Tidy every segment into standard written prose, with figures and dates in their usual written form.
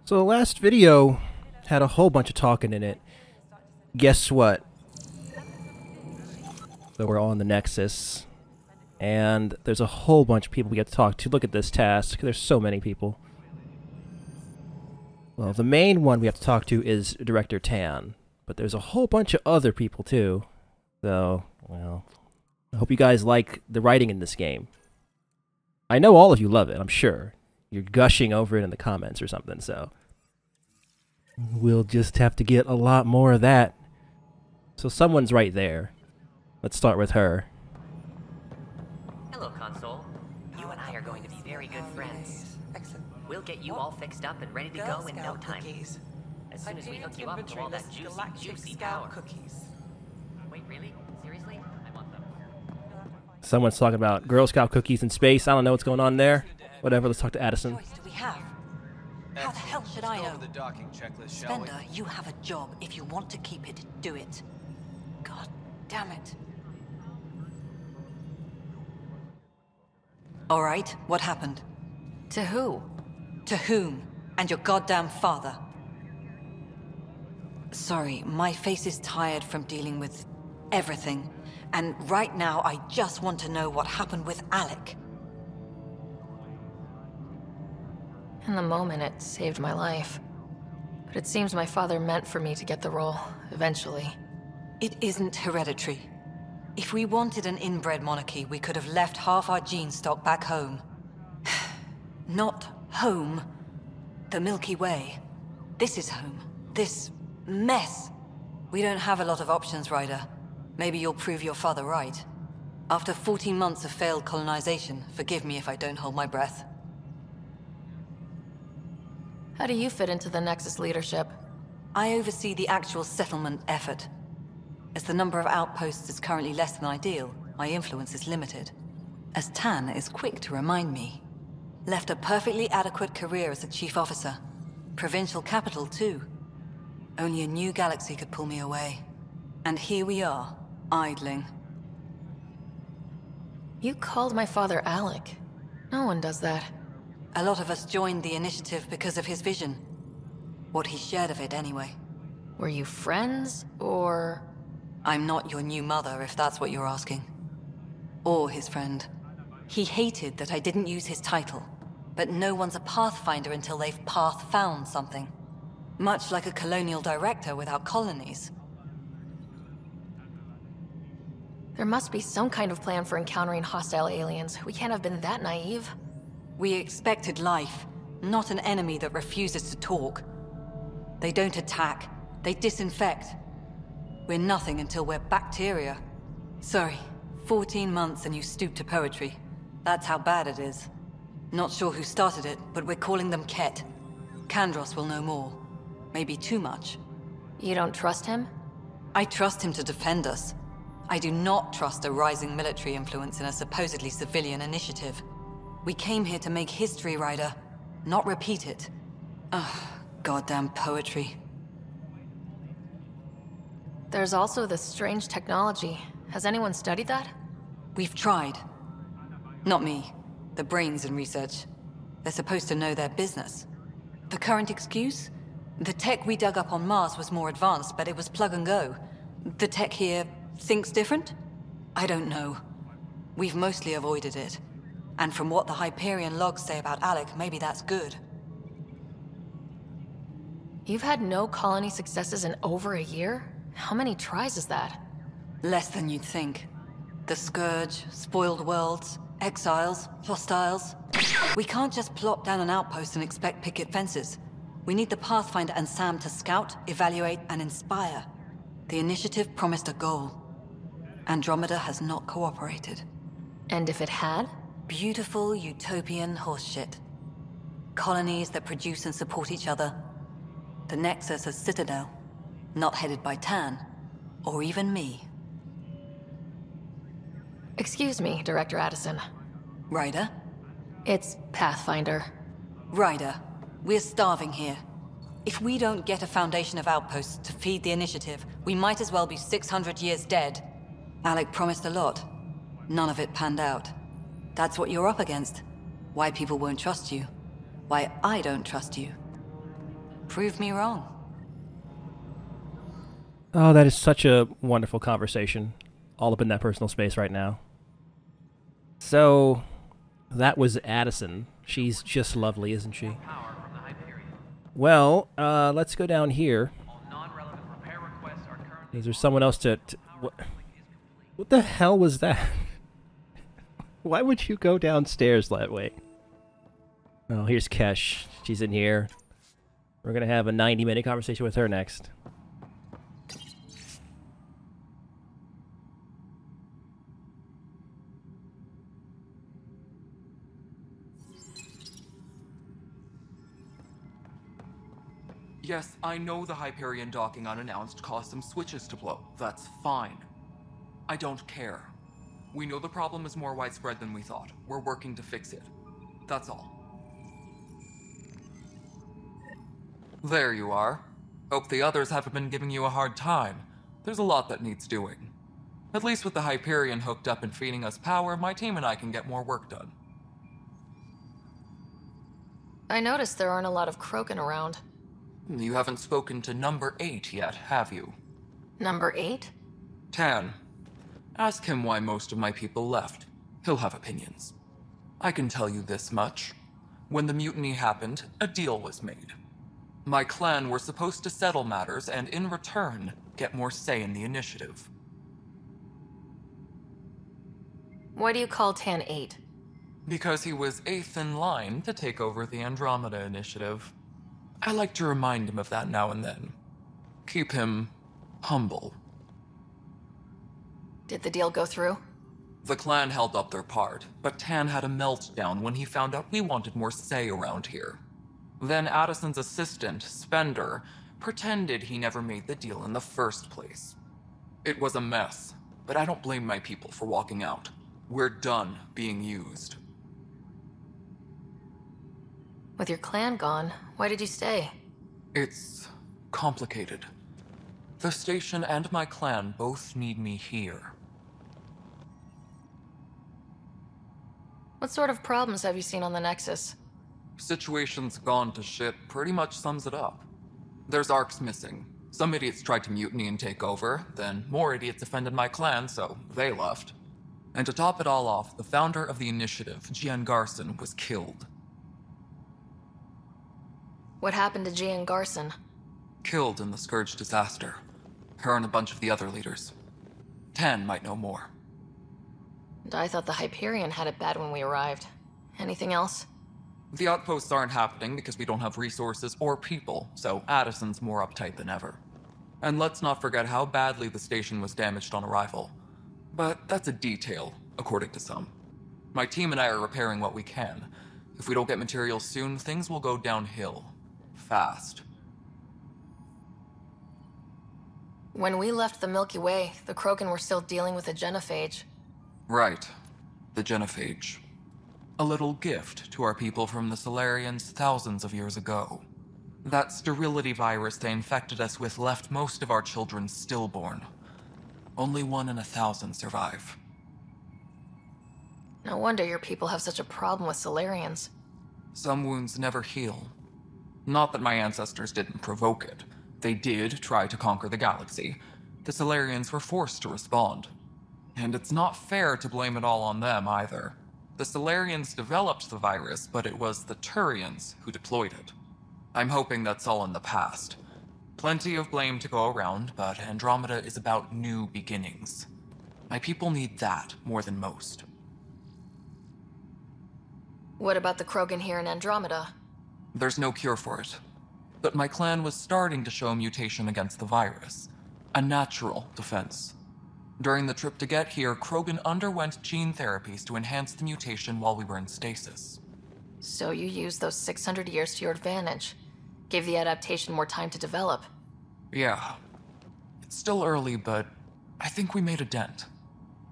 So the last video had a whole bunch of talking in it. Guess what? So we're all in the Nexus, and there's a whole bunch of people we get to talk to. Look at this task. There's so many people. Well, the main one we have to talk to is Director Tan, but there's a whole bunch of other people too. So, well, I hope you guys like the writing in this game. I know all of you love it, I'm sure. You're gushing over it in the comments or something, so we'll just have to get a lot more of that. So someone's right there. Let's start with her. Hello, Console. You and I are going to be very good friends. Excellent. We'll get you all fixed up and ready to go in no time. Cookies. As soon as we hook you up with all that juicy power. Cookies. Wait, really? Seriously? I want them. Someone's talking about Girl Scout cookies in space. I don't know what's going on there. Whatever, let's talk to Addison. What choice do we have? How the hell should I know? The docking checklist, shall we? Spender, you have a job. If you want to keep it, do it. God damn it. All right, what happened? To who? To whom? And your goddamn father. Sorry, my face is tired from dealing with everything. And right now, I just want to know what happened with Alec. In the moment, it saved my life. But it seems my father meant for me to get the role, eventually. It isn't hereditary. If we wanted an inbred monarchy, we could have left half our gene stock back home. Not home. The Milky Way. This is home. This mess. We don't have a lot of options, Ryder. Maybe you'll prove your father right. After 14 months of failed colonization, forgive me if I don't hold my breath. How do you fit into the Nexus leadership? I oversee the actual settlement effort. As the number of outposts is currently less than ideal, my influence is limited. As Tan is quick to remind me. Left a perfectly adequate career as a chief officer. Provincial capital, too. Only a new galaxy could pull me away. And here we are, idling. You called my father Alec. No one does that. A lot of us joined the initiative because of his vision. What he shared of it, anyway. Were you friends, or...? I'm not your new mother, if that's what you're asking. Or his friend. He hated that I didn't use his title. But no one's a Pathfinder until they've path-found something. Much like a colonial director without colonies. There must be some kind of plan for encountering hostile aliens. We can't have been that naive. We expected life, not an enemy that refuses to talk. They don't attack, they disinfect. We're nothing until we're bacteria. Sorry, 14 months and you stoop to poetry. That's how bad it is. Not sure who started it, but we're calling them Ket. Kandros will know more. Maybe too much. You don't trust him? I trust him to defend us. I do not trust a rising military influence in a supposedly civilian initiative. We came here to make history, Ryder, not repeat it. Ugh, goddamn poetry. There's also this strange technology. Has anyone studied that? We've tried. Not me. The brains in research. They're supposed to know their business. The current excuse? The tech we dug up on Mars was more advanced, but it was plug and go. The tech here thinks different? I don't know. We've mostly avoided it. And from what the Hyperion logs say about Alec, maybe that's good. You've had no colony successes in over a year? How many tries is that? Less than you'd think. The Scourge, spoiled worlds, exiles, hostiles. We can't just plop down an outpost and expect picket fences. We need the Pathfinder and Sam to scout, evaluate, and inspire. The initiative promised a goal. Andromeda has not cooperated. And if it had? Beautiful utopian horseshit. Colonies that produce and support each other. The Nexus as Citadel. Not headed by Tan. Or even me. Excuse me, Director Addison. Ryder? It's Pathfinder. Ryder, we're starving here. If we don't get a foundation of outposts to feed the initiative, we might as well be 600 years dead. Alec promised a lot. None of it panned out. That's what you're up against. Why people won't trust you. Why I don't trust you. Prove me wrong. Oh, that is such a wonderful conversation. All up in that personal space right now. So, that was Addison. She's just lovely, isn't she? Well, let's go down here. Is there someone else to what the hell was that? Why would you go downstairs that way? Oh, here's Kesh. She's in here. We're gonna have a 90-minute conversation with her next. Yes, I know the Hyperion docking unannounced caused some switches to blow. That's fine. I don't care. We know the problem is more widespread than we thought. We're working to fix it. That's all. There you are. Hope the others haven't been giving you a hard time. There's a lot that needs doing. At least with the Hyperion hooked up and feeding us power, my team and I can get more work done. I noticed there aren't a lot of Krogan around. You haven't spoken to number 8 yet, have you? Number 8? Tan. Ask him why most of my people left. He'll have opinions. I can tell you this much. When the mutiny happened, a deal was made. My clan were supposed to settle matters and, in return, get more say in the initiative. Why do you call Tan 8? Because he was 8th in line to take over the Andromeda initiative. I like to remind him of that now and then. Keep him humble. Did the deal go through? The clan held up their part, but Tan had a meltdown when he found out we wanted more say around here. Then Addison's assistant, Spender, pretended he never made the deal in the first place. It was a mess, but I don't blame my people for walking out. We're done being used. With your clan gone, why did you stay? It's complicated. The station and my clan both need me here. What sort of problems have you seen on the Nexus? Situation's gone to shit pretty much sums it up. There's arcs missing. Some idiots tried to mutiny and take over, then more idiots offended my clan, so they left. And to top it all off, the founder of the initiative, Gian Garson, was killed. What happened to Gian Garson? Killed in the Scourge disaster. Her and a bunch of the other leaders. Tan might know more. And I thought the Hyperion had it bad when we arrived. Anything else? The outposts aren't happening because we don't have resources or people, so Addison's more uptight than ever. And let's not forget how badly the station was damaged on arrival. But that's a detail, according to some. My team and I are repairing what we can. If we don't get materials soon, things will go downhill. Fast. When we left the Milky Way, the Krogan were still dealing with a genophage. Right. The genophage. A little gift to our people from the Solarians thousands of years ago. That sterility virus they infected us with left most of our children stillborn. Only 1 in 1,000 survive. No wonder your people have such a problem with Solarians. Some wounds never heal. Not that my ancestors didn't provoke it. They did try to conquer the galaxy. The Solarians were forced to respond. And it's not fair to blame it all on them either. The Solarians developed the virus, but it was the Turians who deployed it. I'm hoping that's all in the past. Plenty of blame to go around, but Andromeda is about new beginnings. My people need that more than most. What about the Krogan here in Andromeda? There's no cure for it. But my clan was starting to show mutation against the virus. A natural defense. During the trip to get here, Krogan underwent gene therapies to enhance the mutation while we were in stasis. So you used those 600 years to your advantage. Gave the adaptation more time to develop. Yeah. It's still early, but I think we made a dent.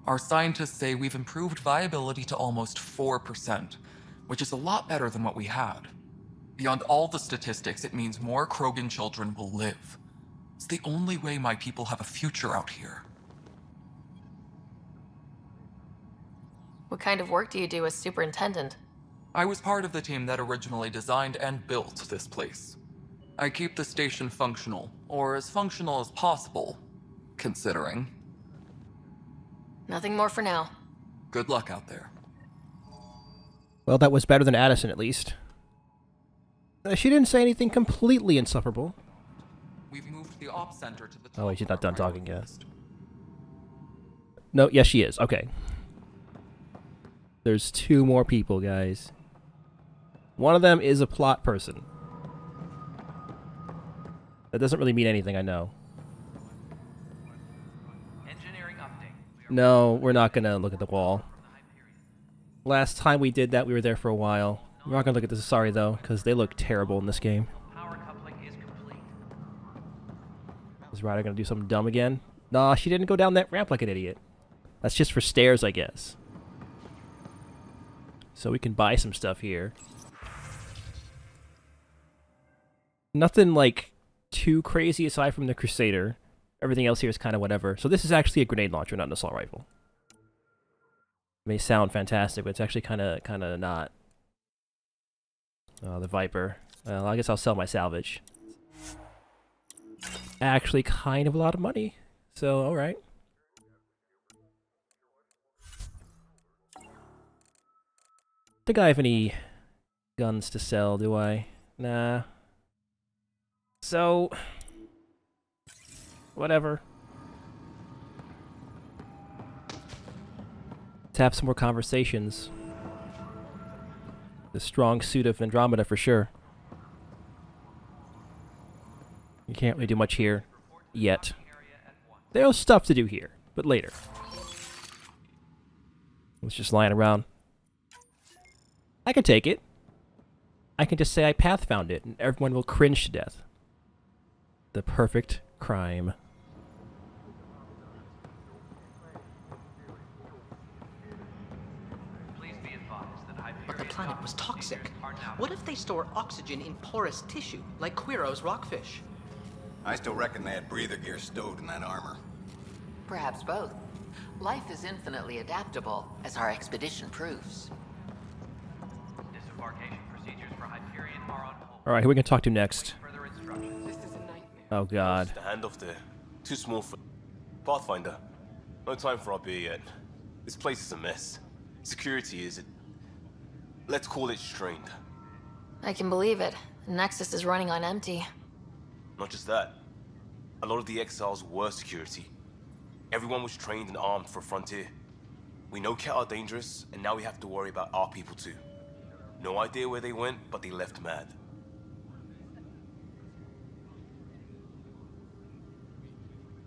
Our scientists say we've improved viability to almost 4%, which is a lot better than what we had. Beyond all the statistics, it means more Krogan children will live. It's the only way my people have a future out here. What kind of work do you do as superintendent? I was part of the team that originally designed and built this place. I keep the station functional, or as functional as possible, considering. Nothing more for now. Good luck out there. Well, that was better than Addison, at least. She didn't say anything completely insufferable. We've moved the op center to the top. Oh, wait, she's not of our done talking priority yet. list. No, yes, she is. Okay. There's 2 more people, guys. One of them is a plot person. That doesn't really mean anything, I know. Engineering update. No, we're not gonna look at the wall. Last time we did that, we were there for a while. We're not gonna look at the Asari, though, because they look terrible in this game. Power coupling is complete. Is Ryder gonna do something dumb again? Nah, she didn't go down that ramp like an idiot. That's just for stairs, I guess. So we can buy some stuff here. Nothing, like, too crazy aside from the Crusader. Everything else here is kind of whatever. So this is actually a grenade launcher, not an assault rifle. It may sound fantastic, but it's actually kind of not. The Viper. Well, I guess I'll sell my salvage. Actually, kind of a lot of money. So, all right. Think I have any guns to sell, do I? Nah. So, whatever. Let's have some more conversations. The strong suit of Andromeda for sure. You can't really do much here yet. There's stuff to do here, but later. It's just lying around. I can take it. I can just say I Pathfound it, and everyone will cringe to death. The perfect crime. Please be advised that Hyperion But the planet was toxic. procedures are now What if they store oxygen in porous tissue, like Quiro's rockfish? I still reckon they had breather gear stowed in that armor. Perhaps both. Life is infinitely adaptable, as our expedition proves. disembarkation procedures for Hyperion are on hold. Alright, who we can talk to next? Further instructions. This is a nightmare. Oh god. The handoff there. Too small for... Pathfinder. No time for our beer yet. This place is a mess. Security is... Let's call it strained. I can believe it. Nexus is running on empty. Not just that. A lot of the exiles were security. Everyone was trained and armed for Frontier. We know Ket are dangerous, and now we have to worry about our people too. No idea where they went, but they left mad.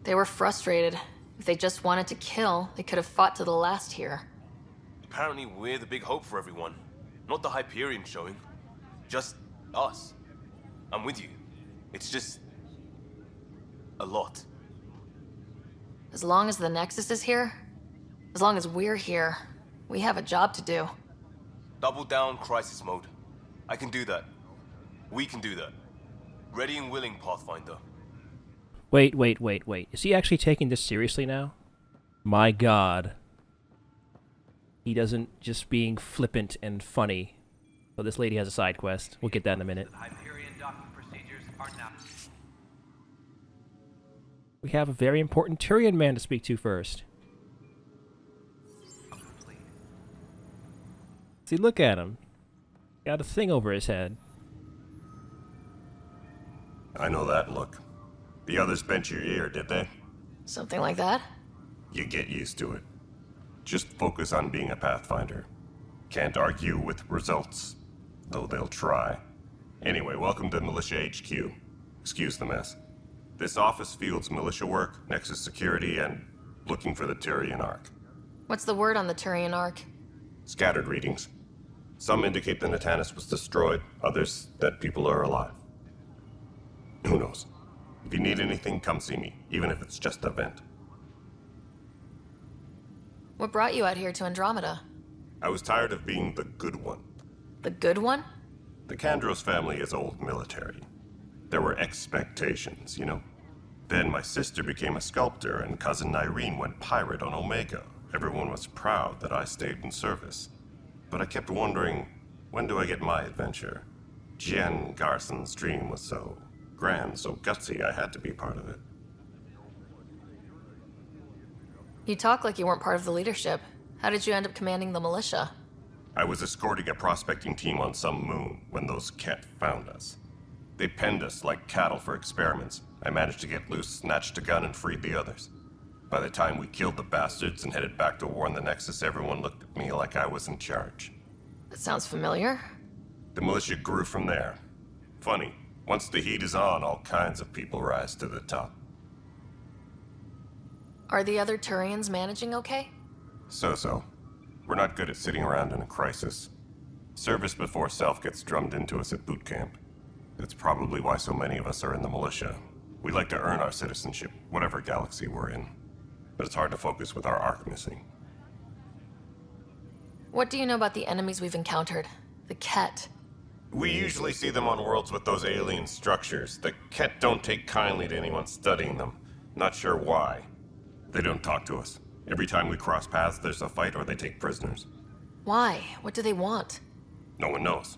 They were frustrated. If they just wanted to kill, they could have fought to the last here. Apparently we're the big hope for everyone. Not the Hyperion showing. Just us. I'm with you. It's just... a lot. As long as the Nexus is here, as long as we're here, we have a job to do. Double down crisis mode. I can do that. We can do that. Ready and willing, Pathfinder. Wait. Is he actually taking this seriously now? My god. He doesn't just being flippant and funny. So this lady has a side quest. We'll get that in a minute. Hyperion docking procedures are now. We have a very important Turian man to speak to first. See, look at him. Got a thing over his head. I know that look. The others bent your ear, did they? Something like that? You get used to it. Just focus on being a Pathfinder. Can't argue with results, though they'll try. Anyway, welcome to Militia HQ. Excuse the mess. This office fields militia work, Nexus security, and looking for the Turian Ark. What's the word on the Turian Ark? Scattered readings. Some indicate the Natanus was destroyed, others that people are alive. Who knows? If you need anything, come see me, even if it's just a vent. What brought you out here to Andromeda? I was tired of being the good one. The good one? The Kandros family is old military. There were expectations, you know? Then my sister became a sculptor and cousin Irene went pirate on Omega. Everyone was proud that I stayed in service. But I kept wondering, when do I get my adventure? Jen Garson's dream was so grand, so gutsy I had to be part of it. You talk like you weren't part of the leadership. How did you end up commanding the militia? I was escorting a prospecting team on some moon when those Ket found us. They penned us like cattle for experiments. I managed to get loose, snatched a gun, and freed the others. By the time we killed the bastards and headed back to warn the Nexus, everyone looked at me like I was in charge. That sounds familiar. The militia grew from there. Funny, once the heat is on, all kinds of people rise to the top. Are the other Turians managing okay? So-so. We're not good at sitting around in a crisis. Service before self gets drummed into us at boot camp. That's probably why so many of us are in the militia. We like to earn our citizenship, whatever galaxy we're in. But it's hard to focus with our arc missing. What do you know about the enemies we've encountered? The Ket. We usually see them on worlds with those alien structures. The Ket don't take kindly to anyone studying them. Not sure why. They don't talk to us. Every time we cross paths, there's a fight or they take prisoners. Why? What do they want? No one knows.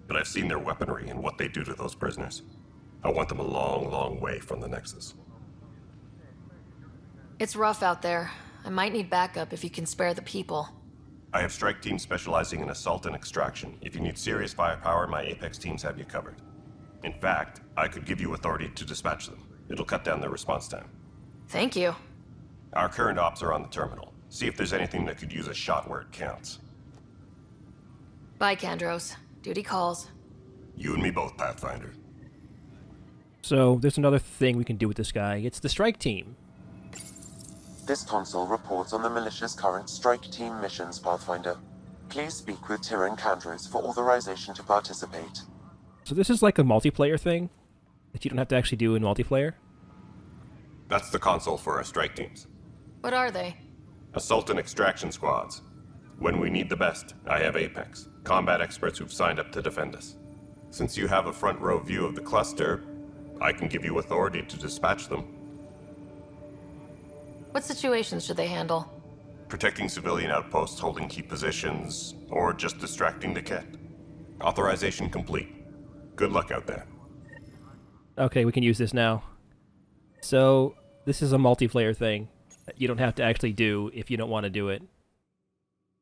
But I've seen their weaponry and what they do to those prisoners. I want them a long, long way from the Nexus. It's rough out there. I might need backup if you can spare the people. I have strike teams specializing in assault and extraction. If you need serious firepower, my Apex teams have you covered. In fact, I could give you authority to dispatch them. It'll cut down their response time. Thank you. Our current ops are on the terminal. See if there's anything that could use a shot where it counts. Bye, Kandros. Duty calls. You and me both, Pathfinder. So, there's another thing we can do with this guy. It's the strike team. This console reports on the militia's current strike team missions, Pathfinder. Please speak with Tyrann Kandros for authorization to participate. So this is like a multiplayer thing that you don't have to actually do in multiplayer? That's the console for our strike teams. What are they? Assault and extraction squads. When we need the best, I have Apex, combat experts who've signed up to defend us. Since you have a front row view of the cluster, I can give you authority to dispatch them. What situations should they handle? Protecting civilian outposts, holding key positions, or just distracting the Ket. Authorization complete. Good luck out there. Okay, we can use this now. So, this is a multiplayer thing that you don't have to actually do if you don't want to do it.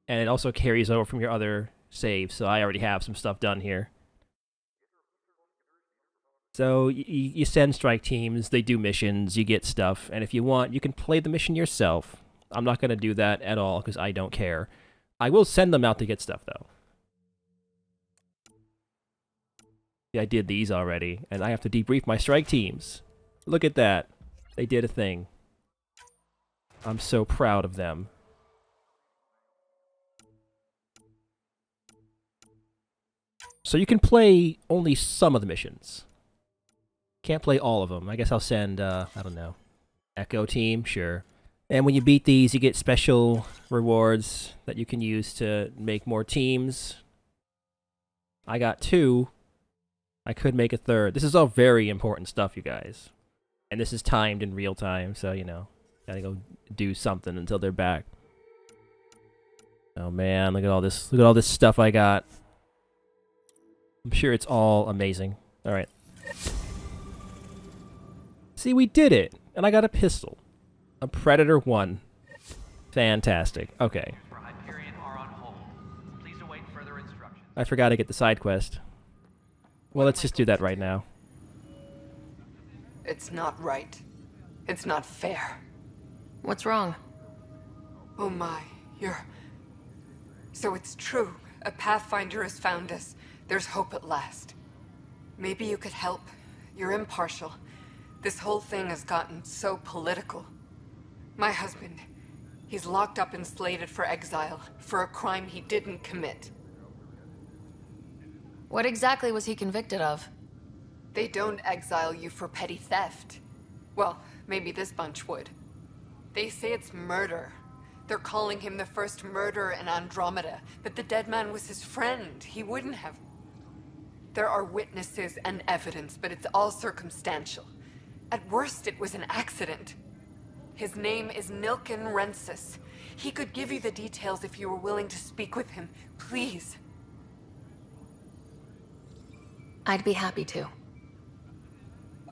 And it also carries over from your other saves, so I already have some stuff done here. So, you send strike teams, they do missions, you get stuff, and if you want, you can play the mission yourself. I'm not going to do that at all, because I don't care. I will send them out to get stuff, though. Yeah, I did these already, and I have to debrief my strike teams. Look at that. They did a thing. I'm so proud of them. So you can play only some of the missions. Can't play all of them. I guess I'll send, I don't know, Echo Team, sure. And when you beat these, you get special rewards that you can use to make more teams. I got 2. I could make a 3rd. This is all very important stuff, you guys. And this is timed in real time, so, you know, gotta go do something until they're back. Oh man, look at all this. Look at all this stuff I got. I'm sure it's all amazing. Alright. See, we did it! And I got a pistol. A Predator 1. Fantastic. Okay. I forgot to get the side quest. Well, let's just do that right now. It's not right. It's not fair. What's wrong? Oh my, So it's true. A Pathfinder has found us. There's hope at last. Maybe you could help. You're impartial. This whole thing has gotten so political. My husband, he's locked up and slated for exile for a crime he didn't commit. What exactly was he convicted of? They don't exile you for petty theft. Well, maybe this bunch would. They say it's murder. They're calling him the first murderer in Andromeda, but the dead man was his friend. He wouldn't have. There are witnesses and evidence, but it's all circumstantial. At worst, it was an accident. His name is Nilken Rensis. He could give you the details if you were willing to speak with him. Please. I'd be happy to.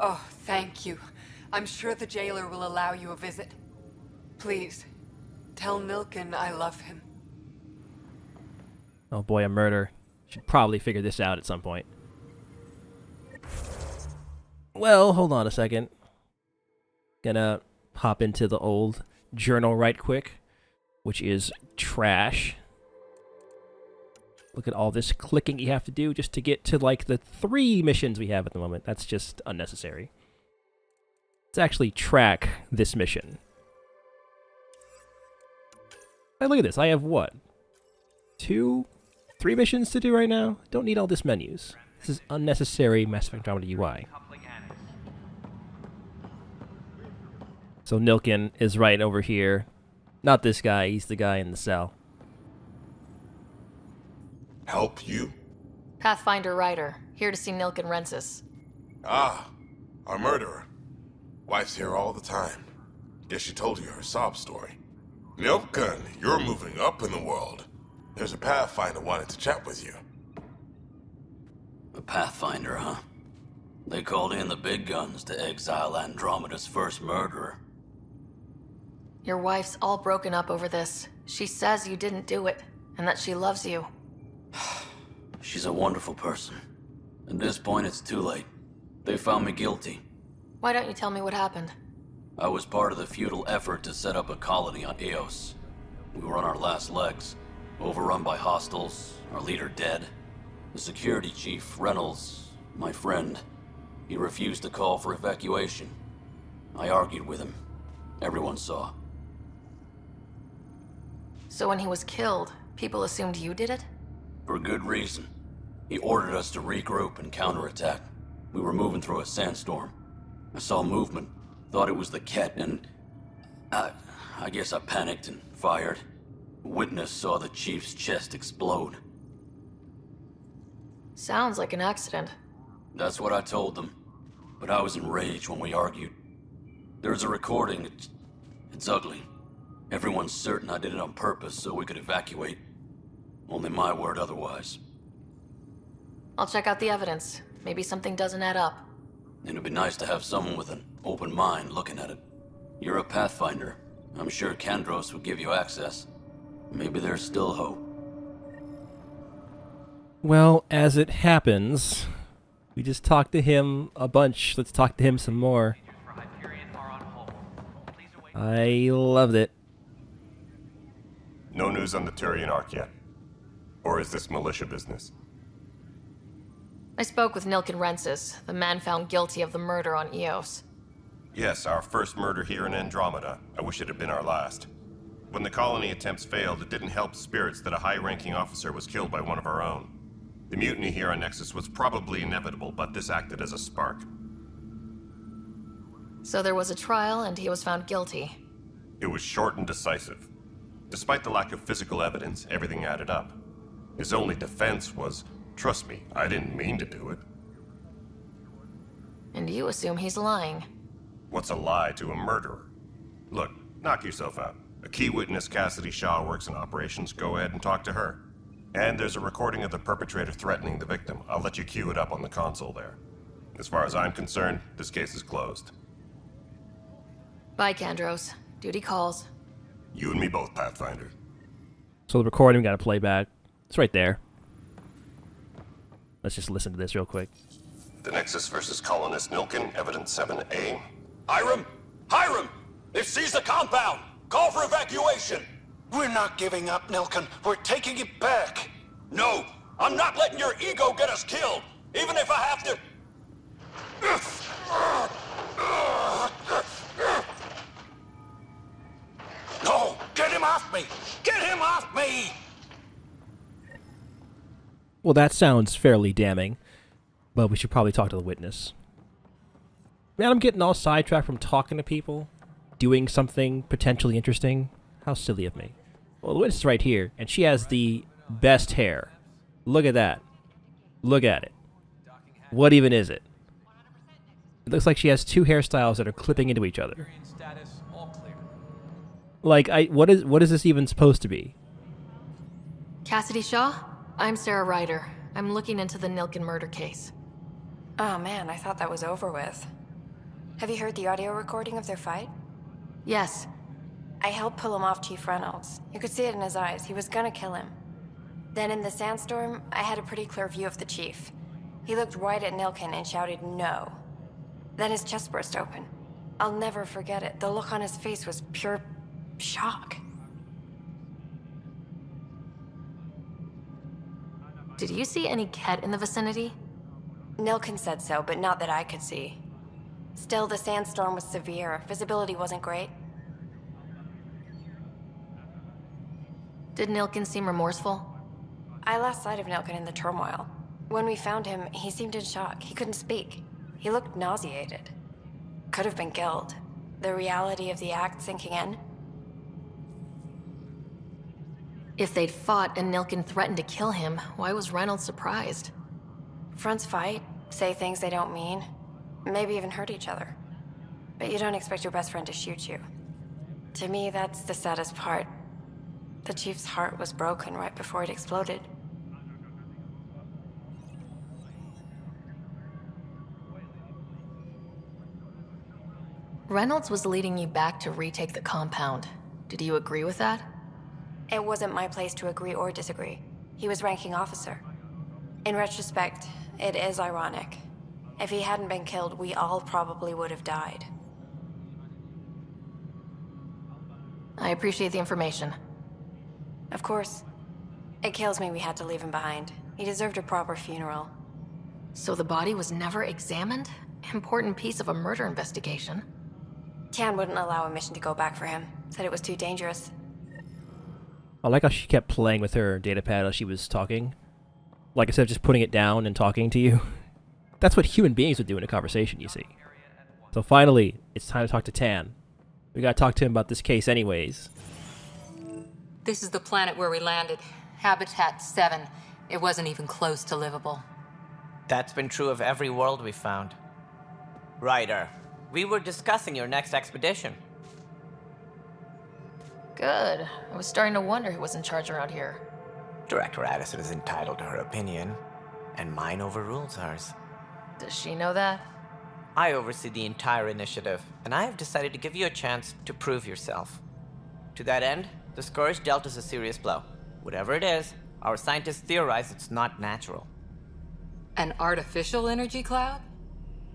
Oh, thank you. I'm sure the jailer will allow you a visit. Please, tell Nilken I love him. Oh boy, a murder. Should probably figure this out at some point. Well, hold on a second. Gonna hop into the old journal right quick, which is trash. Look at all this clicking you have to do just to get to, like, the 3 missions we have at the moment. That's just unnecessary. Let's actually track this mission. Hey, look at this. I have what? 2, 3 missions to do right now? Don't need all this menus. This is unnecessary Mass Effect Andromeda UI. So Nilken is right over here. Not this guy, he's the guy in the cell. Help you? Pathfinder Ryder, here to see Nilken Rensis. Ah, our murderer. Wife's here all the time. Guess she told you her sob story. Nilken, you're moving up in the world. There's a Pathfinder wanted to chat with you. A Pathfinder, huh? They called in the big guns to exile Andromeda's first murderer. Your wife's all broken up over this. She says you didn't do it, and that she loves you. She's a wonderful person. At this point, it's too late. They found me guilty. Why don't you tell me what happened? I was part of the futile effort to set up a colony on Eos. We were on our last legs, overrun by hostiles, our leader dead. The security chief, Reynolds, my friend, he refused to call for evacuation. I argued with him. Everyone saw. So when he was killed, people assumed you did it? For good reason. He ordered us to regroup and counterattack. We were moving through a sandstorm. I saw movement, thought it was the Ket, and I guess I panicked and fired. A witness saw the chief's chest explode. Sounds like an accident. That's what I told them. But I was enraged when we argued. There's a recording. It's ugly. Everyone's certain I did it on purpose so we could evacuate. Only my word otherwise. I'll check out the evidence. Maybe something doesn't add up. It'd be nice to have someone with an open mind looking at it. You're a Pathfinder. I'm sure Kandros would give you access. Maybe there's still hope. Well, as it happens, we just talked to him a bunch. Let's talk to him some more. I loved it. No news on the Turian Ark yet? Or is this militia business? I spoke with Nilken Rensis, the man found guilty of the murder on Eos. Yes, our first murder here in Andromeda. I wish it had been our last. When the colony attempts failed, it didn't help spirits that a high-ranking officer was killed by one of our own. The mutiny here on Nexus was probably inevitable, but this acted as a spark. So there was a trial and he was found guilty. It was short and decisive. Despite the lack of physical evidence, everything added up. His only defense was, trust me, I didn't mean to do it. And you assume he's lying. What's a lie to a murderer? Look, knock yourself out. A key witness, Cassidy Shaw, works in operations. Go ahead and talk to her. And there's a recording of the perpetrator threatening the victim. I'll let you cue it up on the console there. As far as I'm concerned, this case is closed. Bye, Kandros. Duty calls. You and me both, Pathfinder. So the recording we gotta play back. It's right there. Let's just listen to this real quick. The Nexus versus Colonist Nilken, Evidence 7A. Hiram! Hiram! They've seized the compound! Call for evacuation! We're not giving up, Nilken. We're taking it back. No! I'm not letting your ego get us killed! Even if I have to... No! Get him off me! Get him off me! Well, that sounds fairly damning, but we should probably talk to the witness. Man, I'm getting all sidetracked from talking to people, doing something potentially interesting. How silly of me. Well, the witness is right here, and she has the best hair. Look at that. Look at it. What even is it? It looks like she has 2 hairstyles that are clipping into each other. Like, what is this even supposed to be? Cassidy Shaw? I'm Sarah Ryder. I'm looking into the Nilken murder case. Oh man, I thought that was over with. Have you heard the audio recording of their fight? Yes. I helped pull him off Chief Reynolds. You could see it in his eyes. He was gonna kill him. Then in the sandstorm, I had a pretty clear view of the Chief. He looked right at Nilkin and shouted, "No." Then his chest burst open. I'll never forget it. The look on his face was pure shock. Did you see any Ket in the vicinity? Nilkin said so, but not that I could see. Still, the sandstorm was severe. Visibility wasn't great. Did Nilkin seem remorseful? I lost sight of Nilkin in the turmoil. When we found him, he seemed in shock. He couldn't speak. He looked nauseated. Could have been guilt. The reality of the act sinking in. If they'd fought and Nilkin threatened to kill him, why was Reynolds surprised? Fronts fight, say things they don't mean, maybe even hurt each other. But you don't expect your best friend to shoot you. To me, that's the saddest part. The Chief's heart was broken right before it exploded. Reynolds was leading you back to retake the compound. Did you agree with that? It wasn't my place to agree or disagree. He was ranking officer. In retrospect, it is ironic. If he hadn't been killed, we all probably would have died. I appreciate the information. Of course. It kills me we had to leave him behind. He deserved a proper funeral. So the body was never examined? Important piece of a murder investigation. Tian wouldn't allow a mission to go back for him. Said it was too dangerous. I like how she kept playing with her datapad as she was talking. Like, instead of just putting it down and talking to you. That's what human beings would do in a conversation, you see. So finally, it's time to talk to Tan. We gotta talk to him about this case anyways. This is the planet where we landed. Habitat 7. It wasn't even close to livable. That's been true of every world we found. Ryder, we were discussing your next expedition. Good. I was starting to wonder who was in charge around here. Director Addison is entitled to her opinion, and mine overrules hers. Does she know that? I oversee the entire initiative, and I have decided to give you a chance to prove yourself. To that end, the Scourge dealt us a serious blow. Whatever it is, our scientists theorize it's not natural. An artificial energy cloud?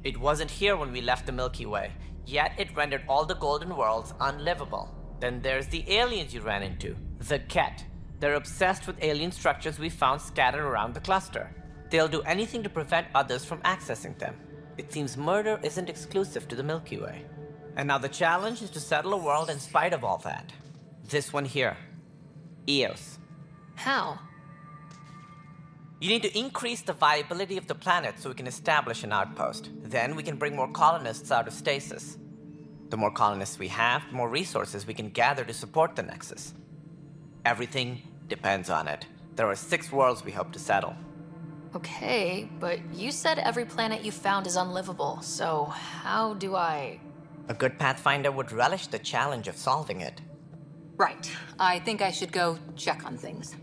It wasn't here when we left the Milky Way, yet it rendered all the Golden Worlds unlivable. Then there's the aliens you ran into, the Ket. They're obsessed with alien structures we found scattered around the cluster. They'll do anything to prevent others from accessing them. It seems murder isn't exclusive to the Milky Way. And now the challenge is to settle a world in spite of all that. This one here. Eos. How? You need to increase the viability of the planet so we can establish an outpost. Then we can bring more colonists out of stasis. The more colonists we have, the more resources we can gather to support the Nexus. Everything depends on it. There are 6 worlds we hope to settle. Okay, but you said every planet you found is unlivable, so how do I... A good Pathfinder would relish the challenge of solving it. Right. I think I should go check on things.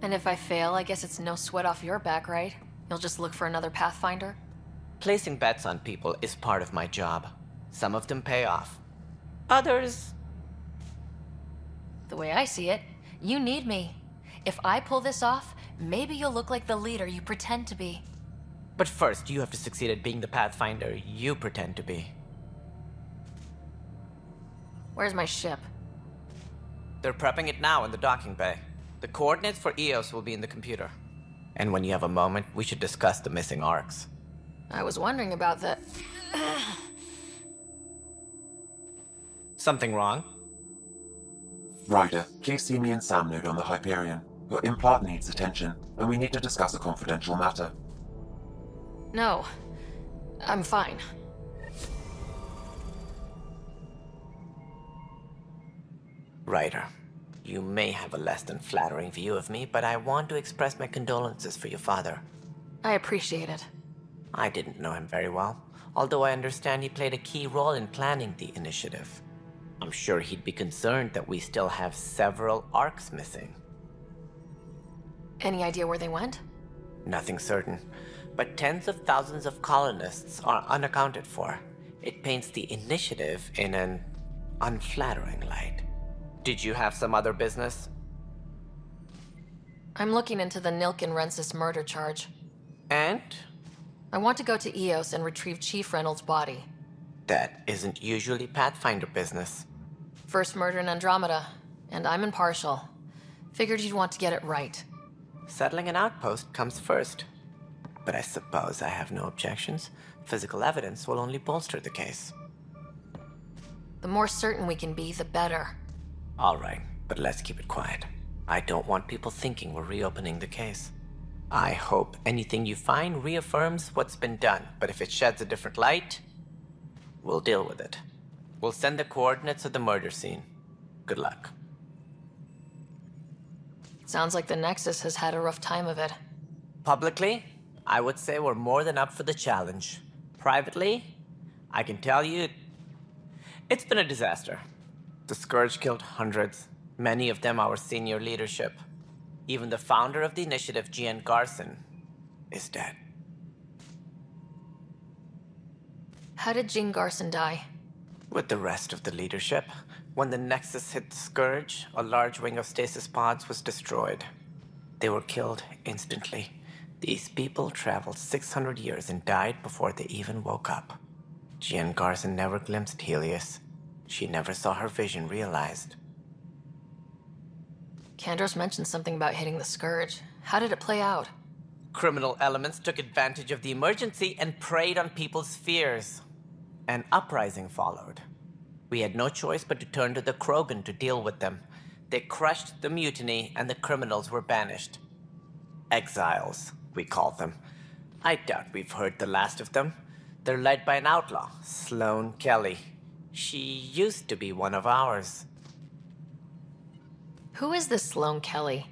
And if I fail, I guess it's no sweat off your back, right? You'll just look for another Pathfinder? Placing bets on people is part of my job. Some of them pay off. Others... The way I see it, you need me. If I pull this off, maybe you'll look like the leader you pretend to be. But first, you have to succeed at being the Pathfinder you pretend to be. Where's my ship? They're prepping it now in the docking bay. The coordinates for Eos will be in the computer. And when you have a moment, we should discuss the missing arcs. I was wondering about that. Something wrong? Ryder, please see me and Sam Node on the Hyperion. Your implant needs attention, and we need to discuss a confidential matter. No. I'm fine. Ryder, you may have a less than flattering view of me, but I want to express my condolences for your father. I appreciate it. I didn't know him very well, although I understand he played a key role in planning the initiative. I'm sure he'd be concerned that we still have several arcs missing. Any idea where they went? Nothing certain, but tens of thousands of colonists are unaccounted for. It paints the initiative in an unflattering light. Did you have some other business? I'm looking into the Nilken Rensis murder charge. And? I want to go to Eos and retrieve Chief Reynolds' body. That isn't usually Pathfinder business. First murder in Andromeda, and I'm impartial. Figured you'd want to get it right. Settling an outpost comes first. But I suppose I have no objections. Physical evidence will only bolster the case. The more certain we can be, the better. All right, but let's keep it quiet. I don't want people thinking we're reopening the case. I hope anything you find reaffirms what's been done, but if it sheds a different light, we'll deal with it. We'll send the coordinates of the murder scene. Good luck. Sounds like the Nexus has had a rough time of it. Publicly, I would say we're more than up for the challenge. Privately, I can tell you, it's been a disaster. The Scourge killed hundreds, many of them our senior leadership. Even the founder of the initiative, Gian Garson, is dead. How did Jean Garson die? With the rest of the leadership, when the Nexus hit the Scourge, a large wing of stasis pods was destroyed. They were killed instantly. These people traveled 600 years and died before they even woke up. Jean Garson never glimpsed Helios. She never saw her vision realized. Kandros mentioned something about hitting the Scourge. How did it play out? Criminal elements took advantage of the emergency and preyed on people's fears. An uprising followed. We had no choice but to turn to the Krogan to deal with them. They crushed the mutiny and the criminals were banished. Exiles, we call them. I doubt we've heard the last of them. They're led by an outlaw, Sloane Kelly. She used to be one of ours. Who is this Sloane Kelly?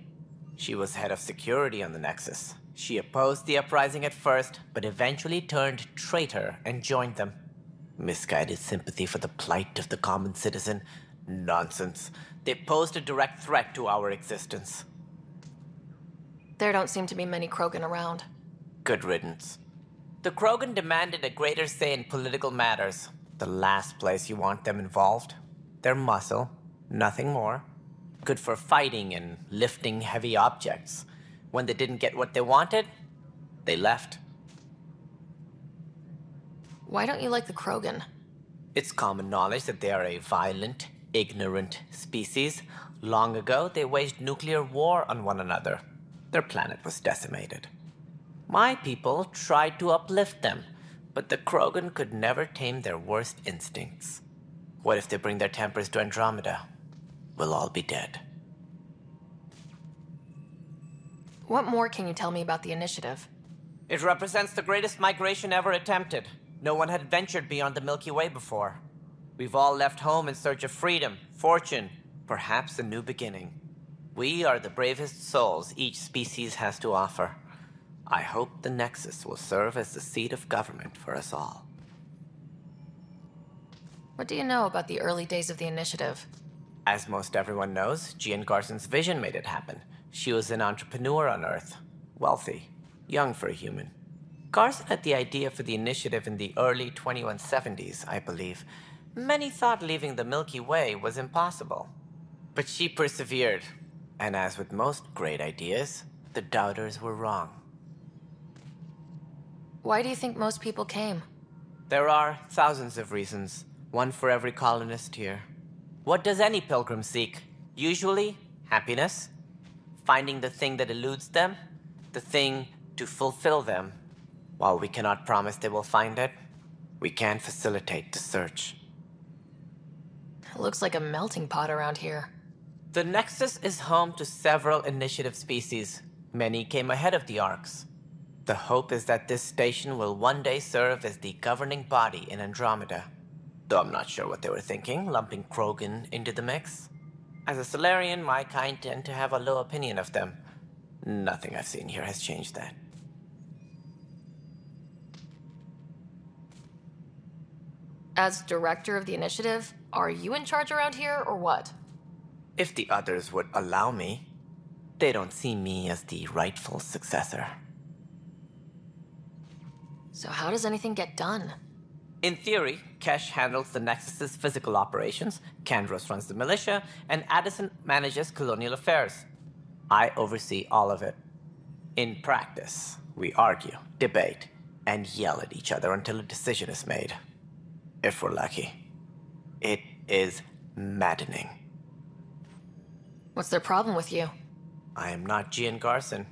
She was head of security on the Nexus. She opposed the uprising at first, but eventually turned traitor and joined them. Misguided sympathy for the plight of the common citizen? Nonsense. They posed a direct threat to our existence. There don't seem to be many Krogan around. Good riddance. The Krogan demanded a greater say in political matters. The last place you want them involved. Their muscle, nothing more. Good for fighting and lifting heavy objects. When they didn't get what they wanted, they left. Why don't you like the Krogan? It's common knowledge that they are a violent, ignorant species. Long ago, they waged nuclear war on one another. Their planet was decimated. My people tried to uplift them, but the Krogan could never tame their worst instincts. What if they bring their tempers to Andromeda? We'll all be dead. What more can you tell me about the initiative? It represents the greatest migration ever attempted. No one had ventured beyond the Milky Way before. We've all left home in search of freedom, fortune, perhaps a new beginning. We are the bravest souls each species has to offer. I hope the Nexus will serve as the seat of government for us all. What do you know about the early days of the initiative? As most everyone knows, Jean Garson's vision made it happen. She was an entrepreneur on Earth. Wealthy. Young for a human. Garson had the idea for the initiative in the early 2170s, I believe. Many thought leaving the Milky Way was impossible. But she persevered. And as with most great ideas, the doubters were wrong. Why do you think most people came? There are thousands of reasons, one for every colonist here. What does any pilgrim seek? Usually, happiness. Finding the thing that eludes them, the thing to fulfill them. While we cannot promise they will find it, we can facilitate the search. It looks like a melting pot around here. The Nexus is home to several initiative species. Many came ahead of the Arks. The hope is that this station will one day serve as the governing body in Andromeda. Though I'm not sure what they were thinking, lumping Krogan into the mix. As a Solarian, my kind tend to have a low opinion of them. Nothing I've seen here has changed that. As director of the initiative, are you in charge around here, or what? If the others would allow me, they don't see me as the rightful successor. So how does anything get done? In theory, Kesh handles the Nexus's physical operations, Kandros runs the militia, and Addison manages colonial affairs. I oversee all of it. In practice, we argue, debate, and yell at each other until a decision is made. If we're lucky. It is maddening. What's their problem with you? I am not Gian Garson.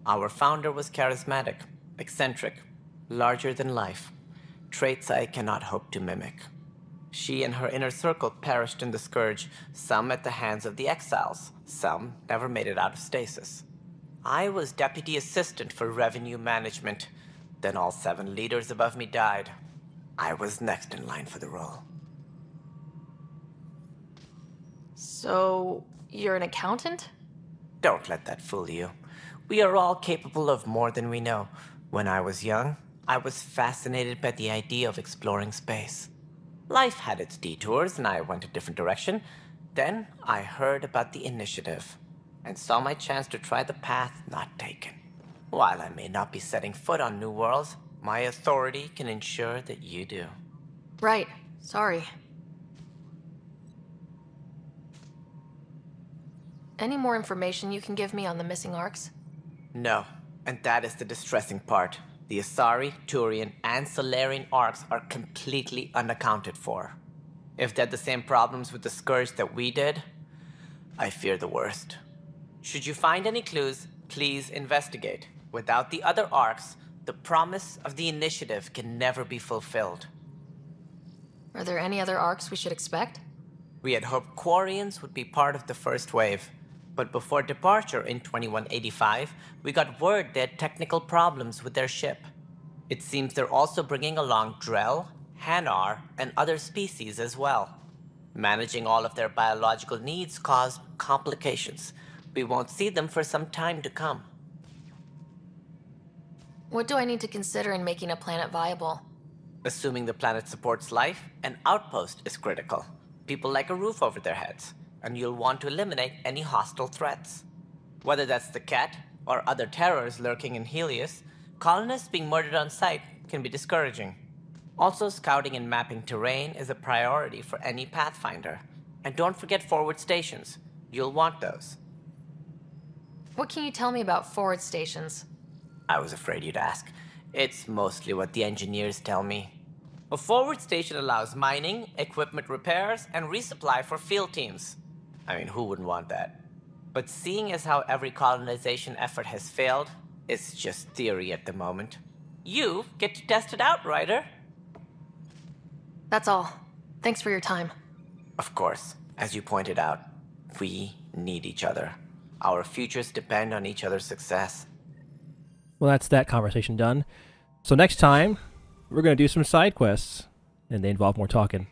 Our founder was charismatic, eccentric, larger than life. Traits I cannot hope to mimic. She and her inner circle perished in the Scourge, some at the hands of the Exiles, some never made it out of stasis. I was deputy assistant for revenue management. Then all 7 leaders above me died. I was next in line for the role. So, you're an accountant? Don't let that fool you. We are all capable of more than we know. When I was young, I was fascinated by the idea of exploring space. Life had its detours, and I went a different direction. Then I heard about the initiative, and saw my chance to try the path not taken. While I may not be setting foot on new worlds, my authority can ensure that you do. Right. Sorry. Any more information you can give me on the missing arcs? No, and that is the distressing part. The Asari, Turian, and Solarian arcs are completely unaccounted for. If they had the same problems with the Scourge that we did, I fear the worst. Should you find any clues, please investigate. Without the other arcs, the promise of the initiative can never be fulfilled. Are there any other arcs we should expect? We had hoped Quarians would be part of the first wave, but before departure in 2185, we got word they had technical problems with their ship. It seems they're also bringing along Drell, Hanar, and other species as well. Managing all of their biological needs caused complications. We won't see them for some time to come. What do I need to consider in making a planet viable? Assuming the planet supports life, an outpost is critical. People like a roof over their heads, and you'll want to eliminate any hostile threats. Whether that's the Cat or other terrors lurking in Helios, colonists being murdered on sight can be discouraging. Also, scouting and mapping terrain is a priority for any Pathfinder. And don't forget forward stations. You'll want those. What can you tell me about forward stations? I was afraid you'd ask. It's mostly what the engineers tell me. A forward station allows mining, equipment repairs, and resupply for field teams. I mean, who wouldn't want that? But seeing as how every colonization effort has failed, it's just theory at the moment. You get to test it out, Ryder. That's all. Thanks for your time. Of course. As you pointed out, we need each other. Our futures depend on each other's success. Well, that's that conversation done. So next time, we're going to do some side quests, and they involve more talking.